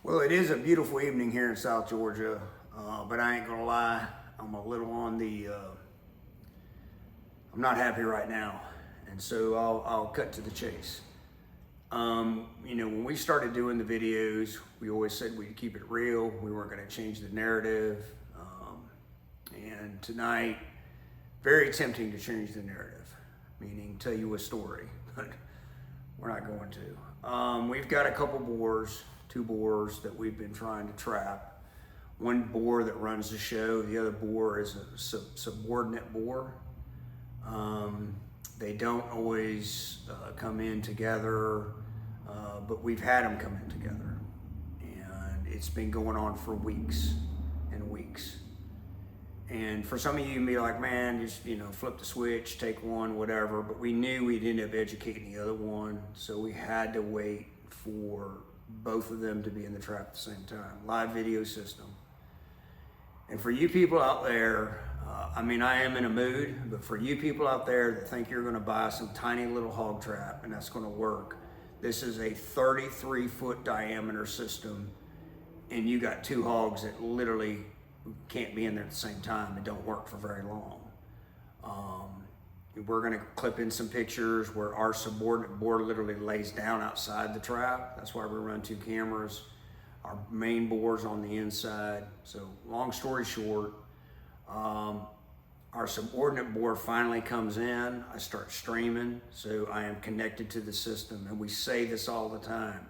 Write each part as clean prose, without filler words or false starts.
Well, it is a beautiful evening here in South Georgia, but I ain't gonna lie, I'm a little on the, I'm not happy right now, and so I'll cut to the chase. When we started doing the videos, we always said we'd keep it real, we weren't gonna change the narrative, and tonight, very tempting to change the narrative, meaning tell you a story, but we're not going to. We've got a couple boars, two boars that we've been trying to trap. One boar that runs the show, the other boar is a subordinate boar. They don't always come in together, but we've had them come in together. And it's been going on for weeks and weeks. And for some of you be like, man, just flip the switch, take one, whatever. But we knew we'd end up educating the other one, so we had to wait for both of them to be in the trap at the same time. Live video system. And for you people out there, I am in a mood, but for you people out there that think you're going to buy some tiny little hog trap and that's going to work, this is a 33-foot diameter system, and you got two hogs that literally can't be in there at the same time and don't work for very long. We're going to clip in some pictures where our subordinate boar literally lays down outside the trap. That's why we run two cameras. Our main boar's on the inside. So long story short, our subordinate boar finally comes in. I start streaming, so I am connected to the system. And we say this all the time,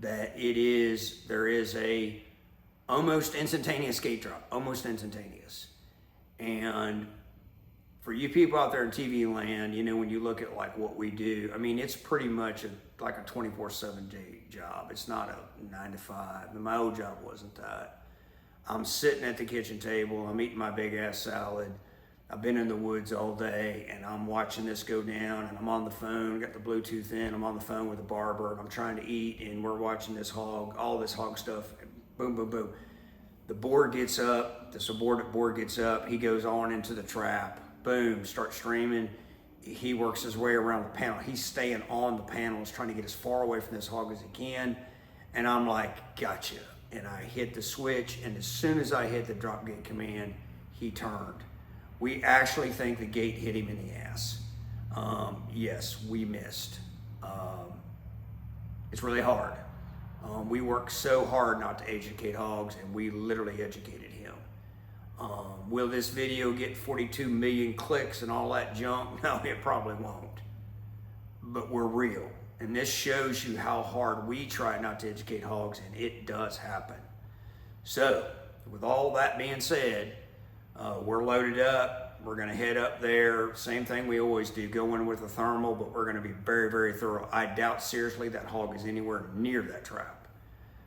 that there is a almost instantaneous gate drop, almost instantaneous. And for you people out there in TV land, when you look at like what we do, it's pretty much like a 24/7 day job. It's not a 9 to 5. And my old job wasn't that. I'm sitting at the kitchen table, I'm eating my big ass salad. I've been in the woods all day and I'm watching this go down, and I'm on the phone, got the Bluetooth in, I'm on the phone with the barber, and I'm trying to eat, and we're watching this hog, all this hog stuff, boom, boom, boom. The board gets up, the subordinate board gets up, he goes on into the trap, boom, starts streaming. He works his way around the panel. He's staying on the panels, trying to get as far away from this hog as he can. And I'm like, gotcha. And I hit the switch, and as soon as I hit the drop gate command, he turned. We actually think the gate hit him in the ass. Yes, we missed. It's really hard. We work so hard not to educate hogs, and we literally educated him. Will this video get 42 million clicks and all that junk? No, it probably won't. But we're real. And this shows you how hard we try not to educate hogs, and it does happen. So, with all that being said, we're loaded up. We're going to head up there. Same thing we always do, go in with a thermal, but we're going to be very, very thorough. I doubt seriously that hog is anywhere near that trap,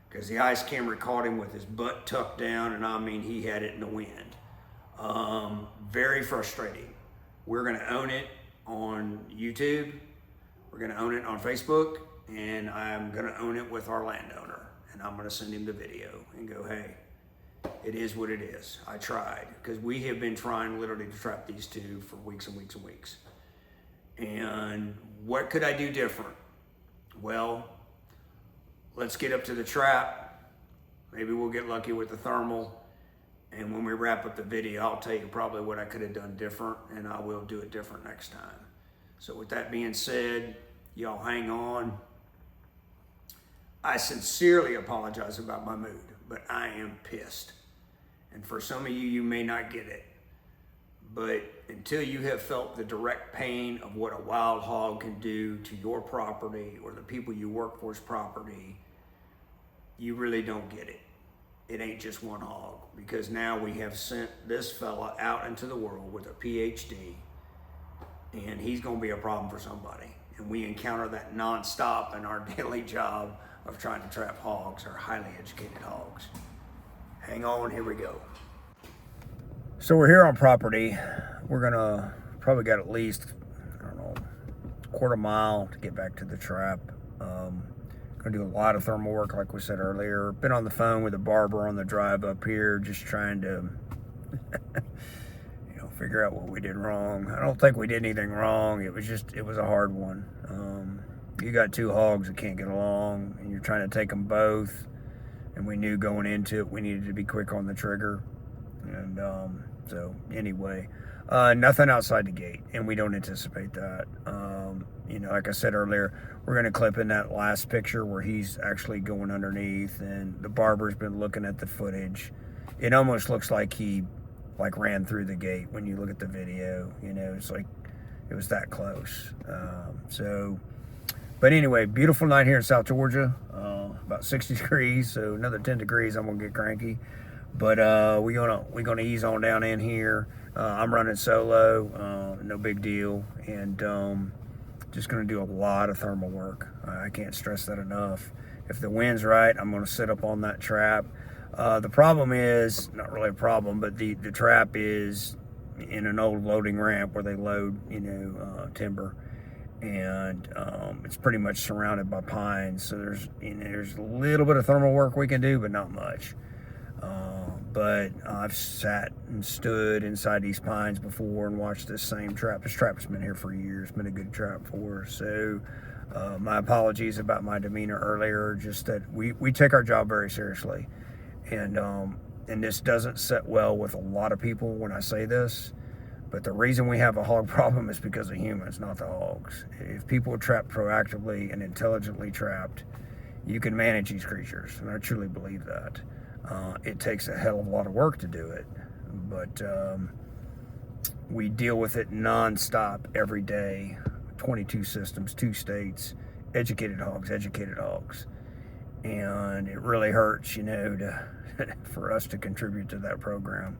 because the ice camera caught him with his butt tucked down, and he had it in the wind. Very frustrating. We're going to own it on YouTube. We're going to own it on Facebook, and I'm going to own it with our landowner, and I'm going to send him the video and go, hey, it is what it is. I tried, because we have been trying literally to trap these two for weeks and weeks and weeks. And what could I do different? Well, let's get up to the trap. Maybe we'll get lucky with the thermal. And when we wrap up the video, I'll tell you probably what I could have done different, and I will do it different next time. So with that being said, y'all hang on. I sincerely apologize about my mood, but I am pissed. And for some of you, you may not get it. But until you have felt the direct pain of what a wild hog can do to your property or the people you work for's property, you really don't get it. It ain't just one hog, because now we have sent this fella out into the world with a PhD, and he's going to be a problem for somebody. And we encounter that nonstop in our daily job of trying to trap hogs, or highly educated hogs. Hang on, here we go. So we're here on property. We're gonna probably got at least, quarter mile to get back to the trap. Gonna do a lot of thermal work, like we said earlier. Been on the phone with the barber on the drive up here, just trying to figure out what we did wrong. I don't think we did anything wrong. It was a hard one. You got two hogs that can't get along, and you're trying to take them both, and we knew going into it we needed to be quick on the trigger. And so anyway, nothing outside the gate, and we don't anticipate that. You know, like I said earlier, we're going to clip in that last picture where he's actually going underneath, and the barber's been looking at the footage. It almost looks like he ran through the gate when you look at the video. You know, it's like it was that close. But anyway, beautiful night here in South Georgia. About 60 degrees, so another 10 degrees, I'm gonna get cranky. But we're gonna ease on down in here. I'm running solo, no big deal, and just gonna do a lot of thermal work. I can't stress that enough. If the wind's right, I'm gonna sit up on that trap. The problem is, not really a problem, but the trap is in an old loading ramp where they load, you know, timber, and it's pretty much surrounded by pines. So there's a little bit of thermal work we can do, but not much. But I've sat and stood inside these pines before and watched this same trap. This trap has been here for years, been a good trap for us. So my apologies about my demeanor earlier, just that we take our job very seriously. And this doesn't sit well with a lot of people when I say this, but the reason we have a hog problem is because of humans, not the hogs. If people are trapped proactively and intelligently trapped, you can manage these creatures, and I truly believe that. It takes a hell of a lot of work to do it, but we deal with it nonstop every day. 22 systems, 2 states, educated hogs. And it really hurts, you know, for us to contribute to that program.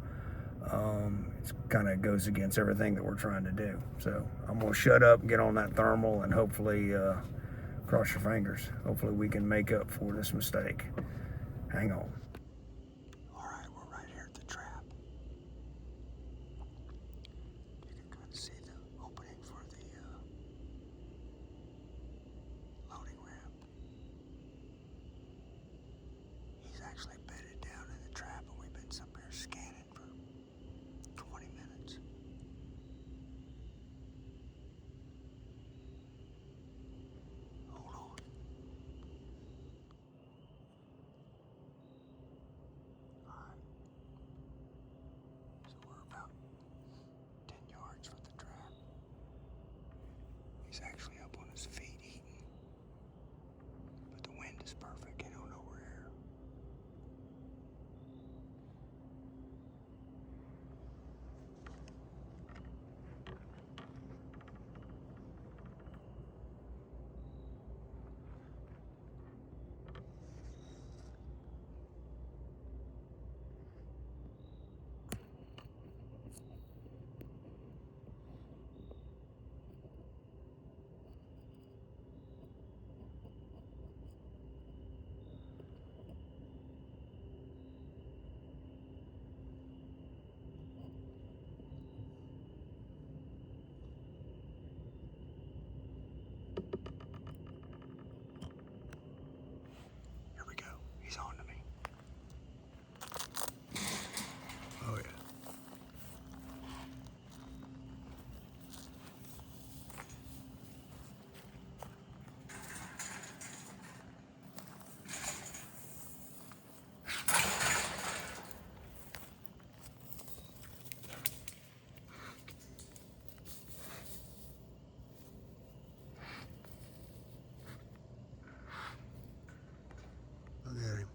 It kind of goes against everything that we're trying to do. So I'm going to shut up and get on that thermal, and hopefully, cross your fingers, hopefully we can make up for this mistake. Hang on. All right, we're right here at the trap. You can kind of see the opening for the loading ramp. He's actually bedded down in the trap, and we've been up here scanning for 20 minutes. Hold on. Alright. So we're about 10 yards from the trap. He's actually up on his feet eating. But the wind is perfect, you don't know we're here. Here we go. He's on to me. Oh yeah. Look at him.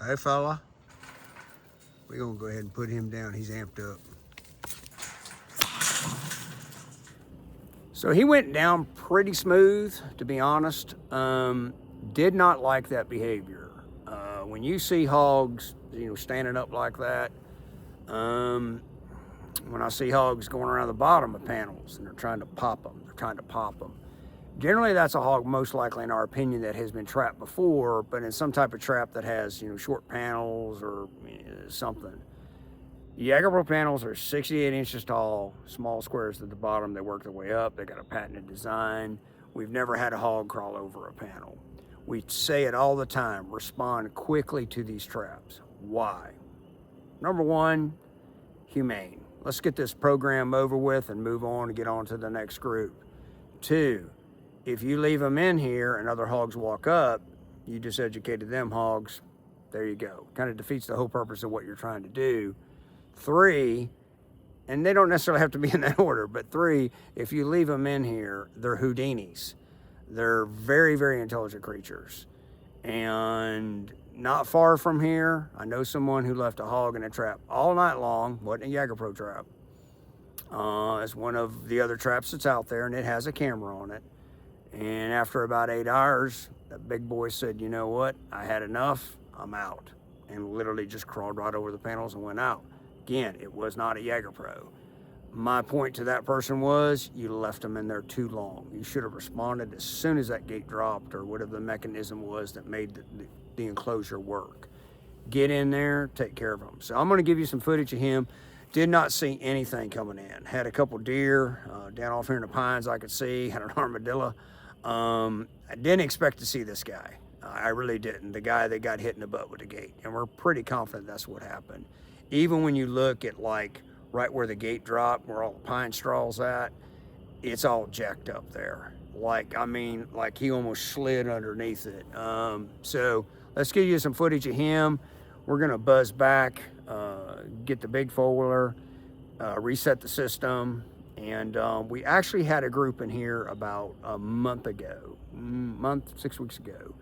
Hey fella. We're gonna go ahead and put him down. He's amped up. So he went down pretty smooth, to be honest. Did not like that behavior. When you see hogs, you know, standing up like that, when I see hogs going around the bottom of panels and they're trying to pop them, generally that's a hog, most likely in our opinion, that has been trapped before, but in some type of trap that has, you know, short panels or something. Jagerbro panels are 68 inches tall, small squares at the bottom. They work their way up. They got a patented design. We've never had a hog crawl over a panel. We say it all the time, respond quickly to these traps. Why? Number one, humane. Let's get this program over with and move on and get on to the next group. 2, if you leave them in here and other hogs walk up, you just educated them hogs there you go. Kind of defeats the whole purpose of what you're trying to do. 3, and they don't necessarily have to be in that order, but 3, if you leave them in here, they're Houdinis. They're very, very intelligent creatures. And not far from here, I know someone who left a hog in a trap all night long. Wasn't a Jager Pro trap. It's one of the other traps that's out there, and it has a camera on it. And after about 8 hours, that big boy said, you know what, I had enough, I'm out. And literally just crawled right over the panels and went out. Again, it was not a Jager Pro. My point to that person was, you left them in there too long. You should have responded as soon as that gate dropped, or whatever the mechanism was that made the enclosure work. Get in there, take care of them. So I'm gonna give you some footage of him. Did not see anything coming in. Had a couple deer down off here in the pines I could see, had an armadillo. I didn't expect to see this guy. I really didn't. The guy that got hit in the butt with the gate. And we're pretty confident that's what happened. Even when you look at like right where the gate dropped, where all the pine straw's at, it's all jacked up there. Like, I mean, like he almost slid underneath it. So let's give you some footage of him. We're gonna buzz back, get the big four-wheeler, reset the system. And we actually had a group in here about a month ago, 6 weeks ago.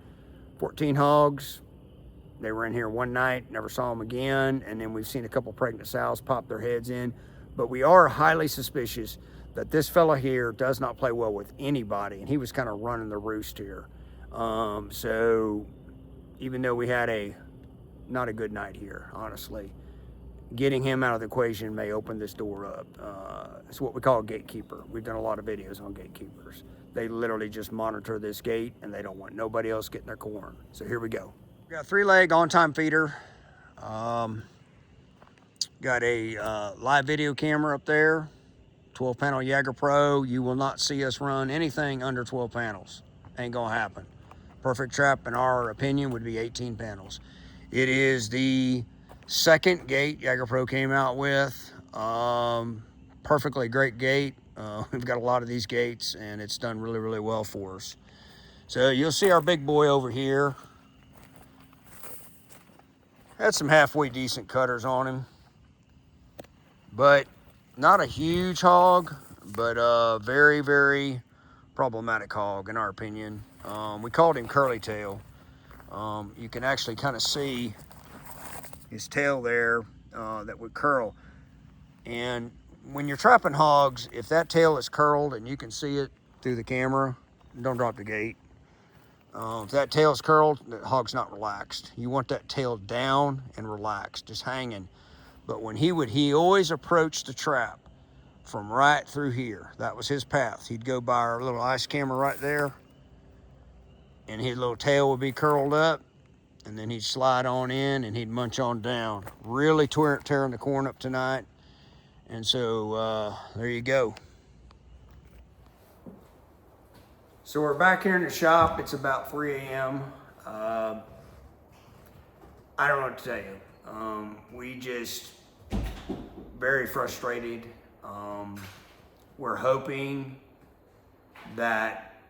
14 hogs. They were in here one night, never saw them again. And then we've seen a couple pregnant sows pop their heads in. But we are highly suspicious that this fella here does not play well with anybody. And he was kind of running the roost here. So even though we had not a good night here, honestly, getting him out of the equation may open this door up. It's what we call a gatekeeper. We've done a lot of videos on gatekeepers. They literally just monitor this gate and they don't want nobody else getting their corn. So here we go. We got a 3-leg on-time feeder. Got a live video camera up there. 12-panel Jager Pro. You will not see us run anything under 12 panels. Ain't gonna happen. Perfect trap, in our opinion, would be 18 panels. It is the second gate Jager Pro came out with. Perfectly great gate. We've got a lot of these gates and it's done really, really well for us. So you'll see our big boy over here. Had some halfway decent cutters on him, but not a huge hog, but a very, very problematic hog in our opinion. We called him Curly Tail. You can actually kind of see his tail there that would curl. And when you're trapping hogs, if that tail is curled and you can see it through the camera, don't drop the gate. If that tail is curled, the hog's not relaxed. You want that tail down and relaxed, just hanging. But when he always approached the trap from right through here. That was his path. He'd go by our little ice camera right there, and his little tail would be curled up, and then he'd slide on in and he'd munch on down. Really tearing the corn up tonight. And so there you go. So we're back here in the shop. It's about 3 a.m. I don't know what to tell you. We just very frustrated. We're hoping that,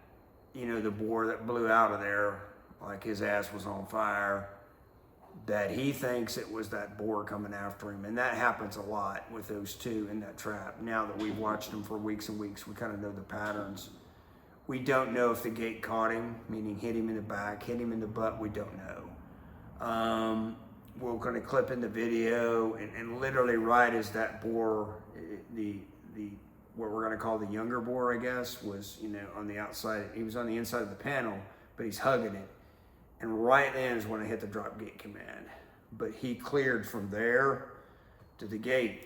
you know, the boar that blew out of there, like his ass was on fire, that he thinks it was that boar coming after him. And that happens a lot with those two in that trap. Now that we've watched them for weeks and weeks, we kind of know the patterns. We don't know if the gate caught him, meaning hit him in the back, hit him in the butt, we don't know. We're gonna clip in the video and literally right as that boar, what we're gonna call the younger boar, I guess, was, you know, on the outside, he was on the inside of the panel, but he's hugging it. And right then is when I hit the drop gate command. But he cleared from there to the gate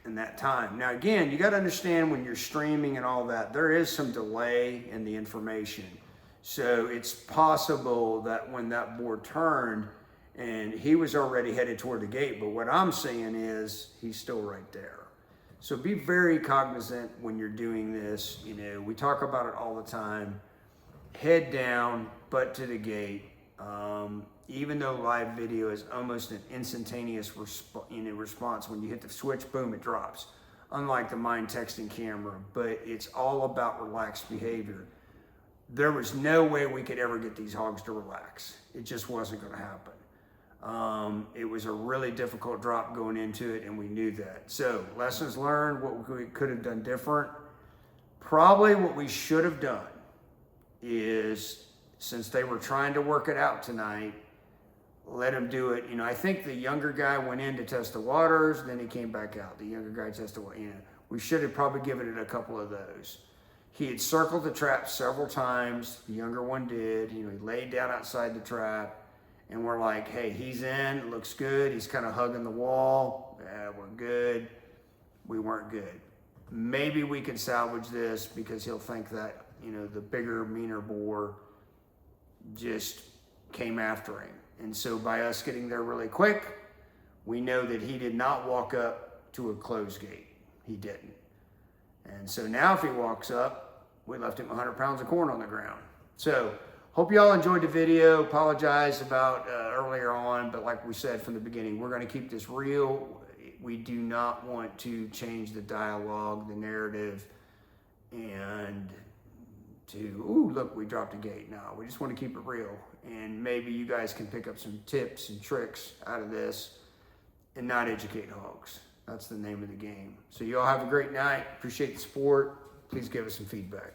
in that time. Now again, you gotta understand when you're streaming and all that, there is some delay in the information. So it's possible that when that boar turned and he was already headed toward the gate, but what I'm seeing is he's still right there. So be very cognizant when you're doing this. You know, we talk about it all the time. Head down, butt to the gate. Even though live video is almost an instantaneous response, when you hit the switch, boom, it drops. Unlike the mind texting camera, but it's all about relaxed behavior. There was no way we could ever get these hogs to relax. It just wasn't gonna happen. It was a really difficult drop going into it, and we knew that. So lessons learned, what we could have done different. Probably what we should have done is, since they were trying to work it out tonight, let him do it. You know, I think the younger guy went in to test the waters, then he came back out. The younger guy tested, you know, we should have probably given it a couple of those. He had circled the trap several times. The younger one did. You know, he laid down outside the trap, and we're like, hey, he's in. It looks good. He's kind of hugging the wall. Yeah, we're good. We weren't good. Maybe we could salvage this because he'll think that, you know, the bigger, meaner boar just came after him. And so by us getting there really quick, we know that he did not walk up to a closed gate. He didn't. And so now if he walks up, we left him 100 pounds of corn on the ground. So hope you all enjoyed the video. Apologize about earlier on, but like we said from the beginning, we're going to keep this real. We do not want to change the dialogue, the narrative, and to, ooh, look, we dropped a gate. No, we just want to keep it real. And maybe you guys can pick up some tips and tricks out of this and not educate hogs. That's the name of the game. So you all have a great night. Appreciate the support. Please give us some feedback.